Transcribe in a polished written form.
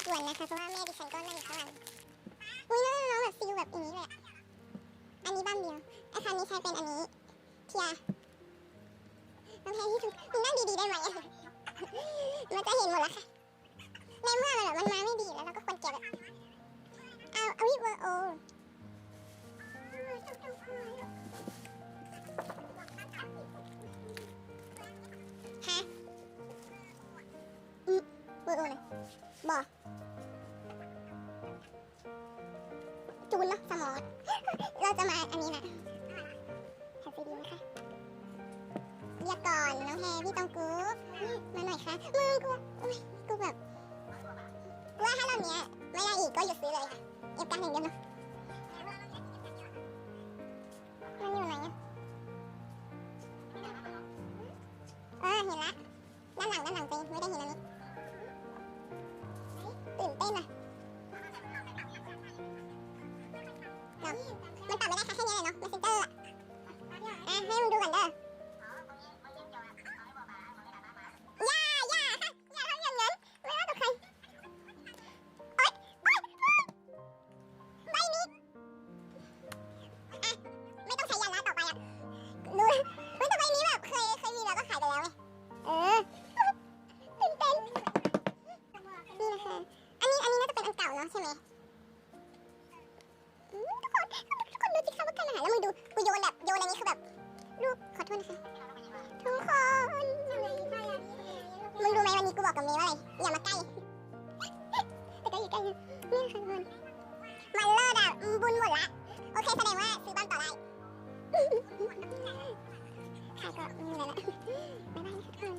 หยวนนะคะเพราะว่าแม่ดิฉันก็นั่งอยู่ข้างหลังอุ้ยน้องแบบฟิลแบบอย่างนี้เลยอันนี้บ้านเดียวไอ้คันนี้ใช้เป็นอันนี้เทียน้องแพรที่ถูกมึงนั่งดีๆได้ไหมมันจะเห็นหมดแล้วค่ะในเมื่อมันมาไม่ดีแล้วเราก็ควรเก็บเอาวิเวอร์โอฮะเวอร์โอเลยบอกจูนเนาะสมองเราจะมาอันนี้นะแฮปปี้ดีนะคะเรียกก่อนน้องแฮพี่ต้องกูมาหน่อยค่ะมึงกูแบบว่าถ้ารอบนี้ไม่ได้อีกก็หยุดซื้อเลยค่ะเก็บกันอย่างเดียวเนาะมันอยู่ไหนเห็นละด้านหลังไปไม่ได้เห็นอันนี้ตื่นเต้นอ่ะมันตอบไม่ได้ค่ะแค่นี้เลยเนาะ Messenger ให้มึงดูก่อนเด้ออย่าทำอย่างนั้นไม่ว่ากับใครโอ๊ยใบนี้ไม่ต้องใช้ยันละต่อไปดูแต่ใบนี้แบบเคยมีแล้วก็ขายไปแล้วไงตื่นเต้นนี่นะคะอันนี้น่าจะเป็นอันเก่าเนาะใช่ไหมทุกคนดูจิค่ะว่าการอาหารแล้วมึงดูกูโยนอันนี้คือแบบลูกขอโทษนะคะทุกคนมึงรู้ไหมวันนี้กูบอกกับเมย์ว่าอะไรอย่ามาใกล้แต่ก็อยู่ใกล้นี่ค่ะทุกคนมันเลิศบุญหมดละโอเคแสดงว่าซื้อบ้านต่อได้ค่ะก็ไม่มีอะไรละบ๊ายบายนะคะทุกคน